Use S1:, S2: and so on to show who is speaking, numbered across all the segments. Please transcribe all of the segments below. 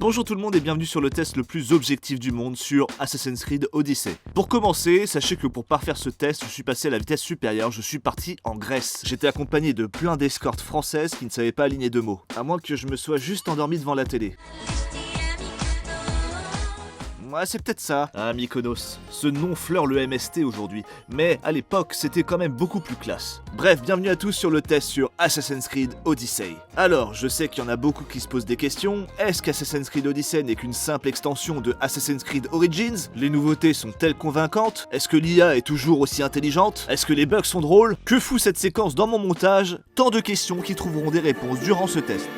S1: Bonjour tout le monde et bienvenue sur le test le plus objectif du monde sur Assassin's Creed Odyssey. Pour commencer, sachez que pour parfaire ce test, je suis passé à la vitesse supérieure, je suis parti en Grèce. J'étais accompagné de plein d'escortes françaises qui ne savaient pas aligner deux mots. À moins que je me sois juste endormi devant la télé. Ouais, c'est peut-être ça. Ah, Mykonos. Ce nom fleure le MST aujourd'hui, mais à l'époque, c'était quand même beaucoup plus classe. Bref, bienvenue à tous sur le test sur Assassin's Creed Odyssey. Alors, je sais qu'il y en a beaucoup qui se posent des questions. Est-ce qu'Assassin's Creed Odyssey n'est qu'une simple extension de Assassin's Creed Origins? Les nouveautés sont-elles convaincantes? Est-ce que l'IA est toujours aussi intelligente? Est-ce que les bugs sont drôles? Que fout cette séquence dans mon montage? Tant de questions qui trouveront des réponses durant ce test.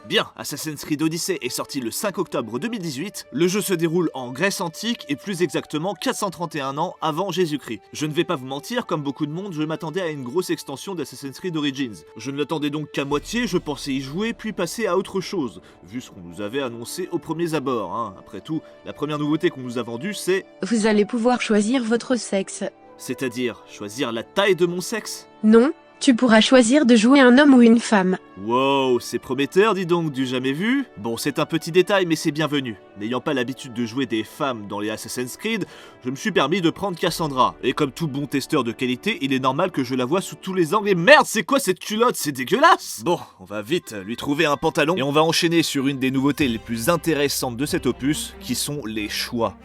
S1: Bien, Assassin's Creed Odyssey est sorti le 5 octobre 2018, le jeu se déroule en Grèce antique et plus exactement 431 ans avant Jésus-Christ. Je ne vais pas vous mentir, comme beaucoup de monde, je m'attendais à une grosse extension d'Assassin's Creed Origins. Je ne l'attendais donc qu'à moitié, je pensais y jouer puis passer à autre chose, vu ce qu'on nous avait annoncé aux premiers abords. Après tout, la première nouveauté qu'on nous a vendue c'est...
S2: Vous allez pouvoir choisir votre sexe.
S1: C'est-à-dire, choisir la taille de mon sexe?
S2: Non, tu pourras choisir de jouer un homme ou une femme.
S1: Wow, c'est prometteur, dis donc, du jamais vu. Bon, c'est un petit détail, mais c'est bienvenu. N'ayant pas l'habitude de jouer des femmes dans les Assassin's Creed, je me suis permis de prendre Cassandra. Et comme tout bon testeur de qualité, il est normal que je la voie sous tous les angles. Et merde, c'est quoi cette culotte? C'est dégueulasse! Bon, on va vite lui trouver un pantalon. Et on va enchaîner sur une des nouveautés les plus intéressantes de cet opus, qui sont les choix.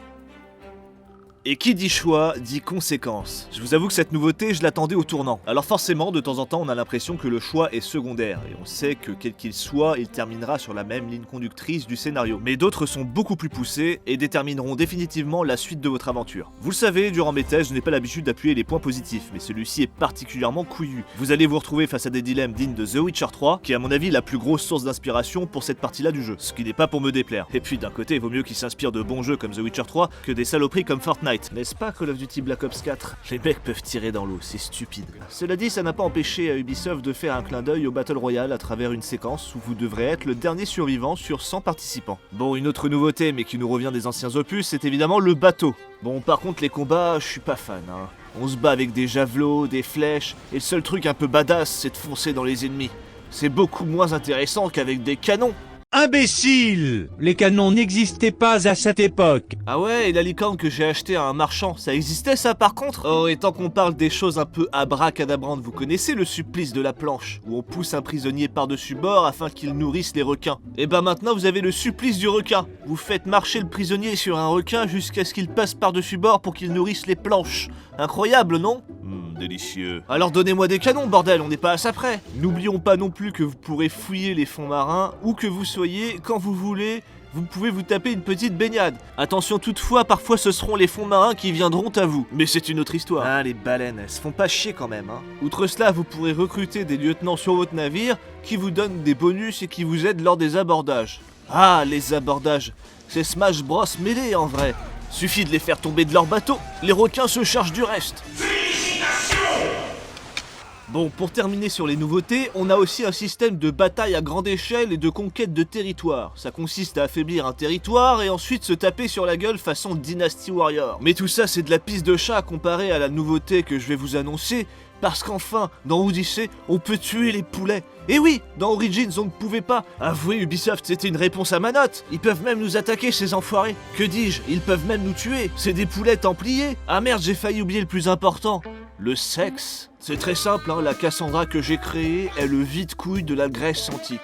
S1: Et qui dit choix, dit conséquence. Je vous avoue que cette nouveauté, je l'attendais au tournant. Alors forcément, de temps en temps, on a l'impression que le choix est secondaire, et on sait que quel qu'il soit, il terminera sur la même ligne conductrice du scénario. Mais d'autres sont beaucoup plus poussés, et détermineront définitivement la suite de votre aventure. Vous le savez, durant mes tests, je n'ai pas l'habitude d'appuyer les points positifs, mais celui-ci est particulièrement couillu. Vous allez vous retrouver face à des dilemmes dignes de The Witcher 3, qui est à mon avis la plus grosse source d'inspiration pour cette partie-là du jeu, ce qui n'est pas pour me déplaire. Et puis d'un côté, il vaut mieux qu'il s'inspire de bons jeux comme The Witcher 3 que des saloperies comme Fortnite. N'est-ce pas Call of Duty Black Ops 4? Les mecs peuvent tirer dans l'eau, c'est stupide. Cela dit, ça n'a pas empêché à Ubisoft de faire un clin d'œil au Battle Royale à travers une séquence où vous devrez être le dernier survivant sur 100 participants. Bon, une autre nouveauté, mais qui nous revient des anciens opus, c'est évidemment le bateau. Bon, par contre, les combats, je suis pas fan, hein. On se bat avec des javelots, des flèches, et le seul truc un peu badass, c'est de foncer dans les ennemis. C'est beaucoup moins intéressant qu'avec des canons.
S3: Imbécile! Les canons n'existaient pas à cette époque.
S1: Ah ouais, et la licorne que j'ai achetée à un marchand, ça existait ça par contre? Oh, et tant qu'on parle des choses un peu abracadabrantes, vous connaissez le supplice de la planche, où on pousse un prisonnier par-dessus bord afin qu'il nourrisse les requins. Et ben maintenant vous avez le supplice du requin. Vous faites marcher le prisonnier sur un requin jusqu'à ce qu'il passe par-dessus bord pour qu'il nourrisse les planches. Incroyable, non? Délicieux. Alors donnez-moi des canons, bordel, on n'est pas à ça près. N'oublions pas non plus que vous pourrez fouiller les fonds marins, où que vous soyez, quand vous voulez, vous pouvez vous taper une petite baignade. Attention toutefois, parfois ce seront les fonds marins qui viendront à vous. Mais c'est une autre histoire. Ah, les baleines, elles se font pas chier quand même, hein. Outre cela, vous pourrez recruter des lieutenants sur votre navire, qui vous donnent des bonus et qui vous aident lors des abordages. Ah, les abordages, c'est Smash Bros mêlé en vrai. Suffit de les faire tomber de leur bateau, les requins se chargent du reste. Bon, pour terminer sur les nouveautés, on a aussi un système de bataille à grande échelle et de conquête de territoire. Ça consiste à affaiblir un territoire et ensuite se taper sur la gueule façon Dynasty Warrior. Mais tout ça c'est de la pisse de chat comparé à la nouveauté que je vais vous annoncer, parce qu'enfin, dans Odyssey, on peut tuer les poulets. Et oui, dans Origins on ne pouvait pas. Avouez Ubisoft, c'était une réponse à ma note. Ils peuvent même nous attaquer ces enfoirés. Que dis-je, ils peuvent même nous tuer. C'est des poulets templiers. Ah merde, j'ai failli oublier le plus important. Le sexe. C'est très simple, hein, la Cassandra que j'ai créée est le vide-couille de la Grèce antique.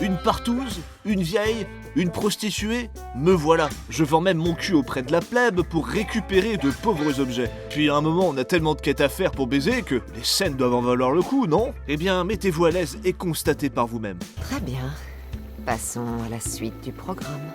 S1: Une partouze, une vieille, une prostituée, me voilà. Je vends même mon cul auprès de la plèbe pour récupérer de pauvres objets. Puis à un moment, on a tellement de quêtes à faire pour baiser que les scènes doivent en valoir le coup, non? Eh bien, mettez-vous à l'aise et constatez par vous-même.
S4: Très bien. Passons à la suite du programme.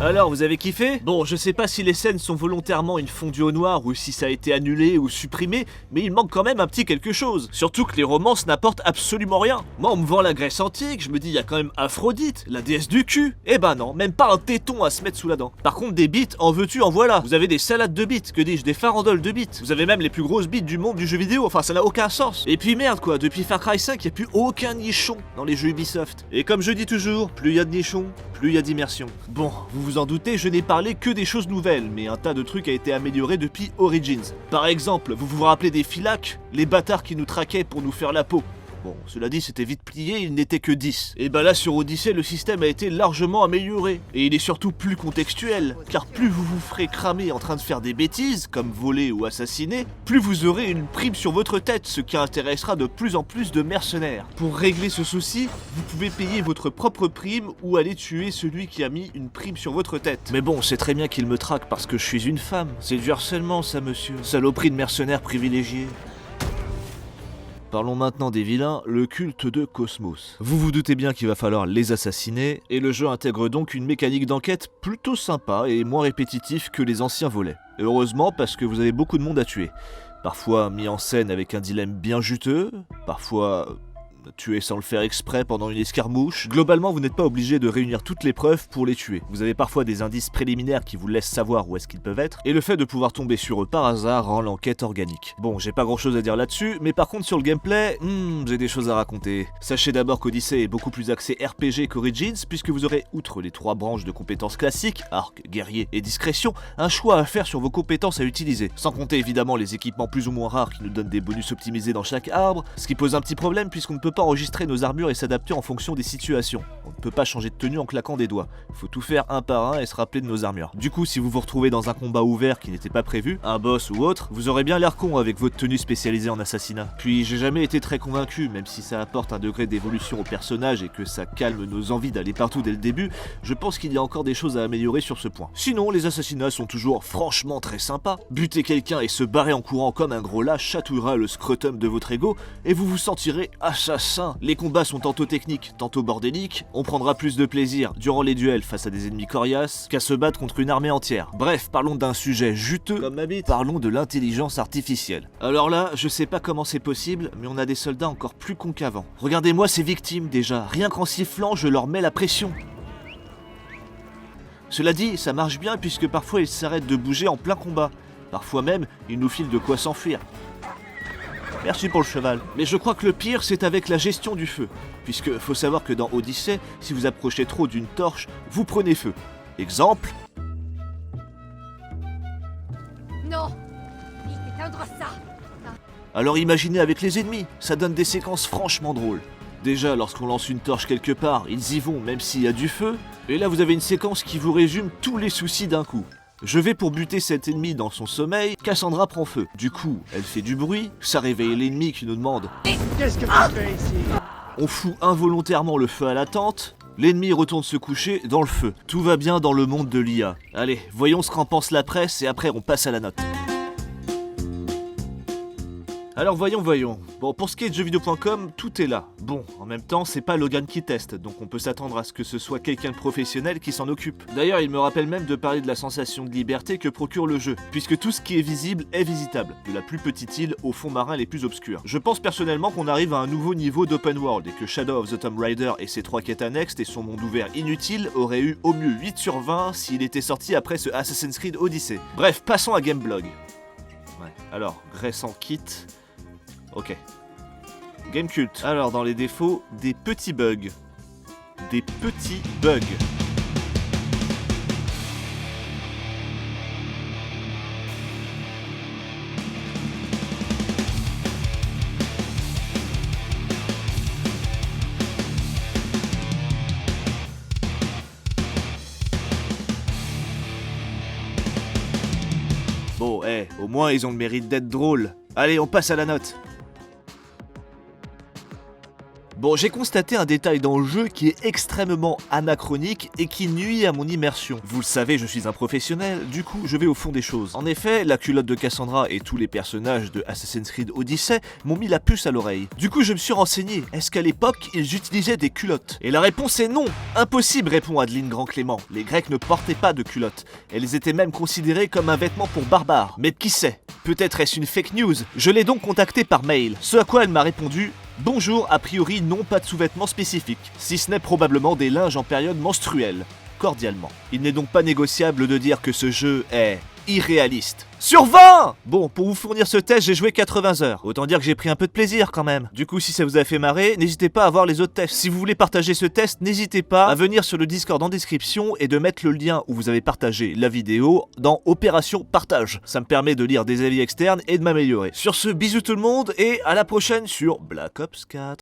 S1: Alors, vous avez kiffé? Bon, je sais pas si les scènes sont volontairement une fondue au noir ou si ça a été annulé ou supprimé, mais il manque quand même un petit quelque chose. Surtout que les romances n'apportent absolument rien. Moi, on me vend la Grèce antique, je me dis il y a quand même Aphrodite, la déesse du cul. Eh ben non, même pas un téton à se mettre sous la dent. Par contre, des bites, en veux-tu, en voilà. Vous avez des salades de bites, que dis-je, des farandoles de bites. Vous avez même les plus grosses bites du monde du jeu vidéo, enfin ça n'a aucun sens. Et puis merde quoi, depuis Far Cry 5, il n'y a plus aucun nichon dans les jeux Ubisoft. Et comme je dis toujours, plus il y a de nichons, plus il y a d'immersion. Bon, vous vous en doutez, je n'ai parlé que des choses nouvelles, mais un tas de trucs a été amélioré depuis Origins. Par exemple, vous vous rappelez des Philaques, les bâtards qui nous traquaient pour nous faire la peau. Bon, cela dit, c'était vite plié, il n'était que 10. Et bah là, sur Odyssey, le système a été largement amélioré. Et il est surtout plus contextuel, car plus vous vous ferez cramer en train de faire des bêtises, comme voler ou assassiner, plus vous aurez une prime sur votre tête, ce qui intéressera de plus en plus de mercenaires. Pour régler ce souci, vous pouvez payer votre propre prime ou aller tuer celui qui a mis une prime sur votre tête. Mais bon, c'est très bien qu'il me traque parce que je suis une femme. C'est du harcèlement, ça, monsieur. Saloperie de mercenaires privilégiés. Parlons maintenant des vilains, le culte de Cosmos. Vous vous doutez bien qu'il va falloir les assassiner, et le jeu intègre donc une mécanique d'enquête plutôt sympa et moins répétitif que les anciens volets. Et heureusement parce que vous avez beaucoup de monde à tuer. Parfois mis en scène avec un dilemme bien juteux, parfois tuer sans le faire exprès pendant une escarmouche. Globalement, vous n'êtes pas obligé de réunir toutes les preuves pour les tuer. Vous avez parfois des indices préliminaires qui vous laissent savoir où est-ce qu'ils peuvent être, et le fait de pouvoir tomber sur eux par hasard rend l'enquête organique. Bon, j'ai pas grand chose à dire là-dessus, mais par contre sur le gameplay, j'ai des choses à raconter. Sachez d'abord qu'Odyssey est beaucoup plus axé RPG qu'Origins, puisque vous aurez, outre les 3 branches de compétences classiques, arc, guerrier et discrétion, un choix à faire sur vos compétences à utiliser. Sans compter évidemment les équipements plus ou moins rares qui nous donnent des bonus optimisés dans chaque arbre, ce qui pose un petit problème puisqu'on ne peut pas enregistrer nos armures et s'adapter en fonction des situations. On ne peut pas changer de tenue en claquant des doigts. Il faut tout faire un par un et se rappeler de nos armures. Du coup, si vous vous retrouvez dans un combat ouvert qui n'était pas prévu, un boss ou autre, vous aurez bien l'air con avec votre tenue spécialisée en assassinat. Puis j'ai jamais été très convaincu, même si ça apporte un degré d'évolution au personnage et que ça calme nos envies d'aller partout dès le début, je pense qu'il y a encore des choses à améliorer sur ce point. Sinon, les assassinats sont toujours franchement très sympas. Buter quelqu'un et se barrer en courant comme un gros lâche chatouillera le scrotum de votre ego et vous vous sentirez assassin. Les combats sont tantôt techniques, tantôt bordéliques, on prendra plus de plaisir durant les duels face à des ennemis coriaces qu'à se battre contre une armée entière. Bref, parlons d'un sujet juteux, comme ma bite. Parlons de l'intelligence artificielle. Alors là, je sais pas comment c'est possible, mais on a des soldats encore plus cons qu'avant. Regardez-moi ces victimes déjà, rien qu'en sifflant, je leur mets la pression. Cela dit, ça marche bien puisque parfois ils s'arrêtent de bouger en plein combat. Parfois même, ils nous filent de quoi s'enfuir. Merci pour le cheval. Mais je crois que le pire, c'est avec la gestion du feu. Puisque faut savoir que dans Odyssey, si vous approchez trop d'une torche, vous prenez feu. Exemple.
S5: Non, vite éteindre ça.
S1: Alors imaginez avec les ennemis, ça donne des séquences franchement drôles. Déjà, lorsqu'on lance une torche quelque part, ils y vont même s'il y a du feu. Et là, vous avez une séquence qui vous résume tous les soucis d'un coup. Je vais pour buter cet ennemi dans son sommeil, Cassandra prend feu. Du coup, elle fait du bruit, ça réveille l'ennemi qui nous demande « Qu'est-ce que tu fais ici ?» On fout involontairement le feu à la tente, l'ennemi retourne se coucher dans le feu. Tout va bien dans le monde de l'IA. Allez, voyons ce qu'en pense la presse et après on passe à la note. Alors voyons. Bon, pour ce qui est de jeuxvideo.com, tout est là. Bon, en même temps, c'est pas Logan qui teste, donc on peut s'attendre à ce que ce soit quelqu'un de professionnel qui s'en occupe. D'ailleurs, il me rappelle même de parler de la sensation de liberté que procure le jeu, puisque tout ce qui est visible est visitable, de la plus petite île aux fonds marins les plus obscurs. Je pense personnellement qu'on arrive à un nouveau niveau d'open world et que Shadow of the Tomb Raider et ses 3 quêtes annexes et son monde ouvert inutile auraient eu au mieux 8 sur 20 s'il était sorti après ce Assassin's Creed Odyssey. Bref, passons à Gameblog. Ouais, alors, Grèce en kit... Ok. Gamecult. Alors, dans les défauts, des petits bugs. Des petits bugs. Bon, au moins ils ont le mérite d'être drôles. Allez, on passe à la note. Bon, j'ai constaté un détail dans le jeu qui est extrêmement anachronique et qui nuit à mon immersion. Vous le savez, je suis un professionnel, du coup je vais au fond des choses. En effet, la culotte de Cassandra et tous les personnages de Assassin's Creed Odyssey m'ont mis la puce à l'oreille. Du coup je me suis renseigné, est-ce qu'à l'époque ils utilisaient des culottes? Et la réponse est non. Impossible, répond Adeline Grand-Clément. Les Grecs ne portaient pas de culottes. Elles étaient même considérées comme un vêtement pour barbares. Mais qui sait? Peut-être est-ce une fake news? Je l'ai donc contactée par mail, ce à quoi elle m'a répondu: bonjour, a priori non, pas de sous-vêtements spécifiques, si ce n'est probablement des linges en période menstruelle. Cordialement. Il n'est donc pas négociable de dire que ce jeu est irréaliste. Sur 20! Bon, pour vous fournir ce test, j'ai joué 80 heures. Autant dire que j'ai pris un peu de plaisir quand même. Du coup, si ça vous a fait marrer, n'hésitez pas à voir les autres tests. Si vous voulez partager ce test, n'hésitez pas à venir sur le Discord en description et de mettre le lien où vous avez partagé la vidéo dans Opération Partage. Ça me permet de lire des avis externes et de m'améliorer. Sur ce, bisous tout le monde et à la prochaine sur Black Ops 4.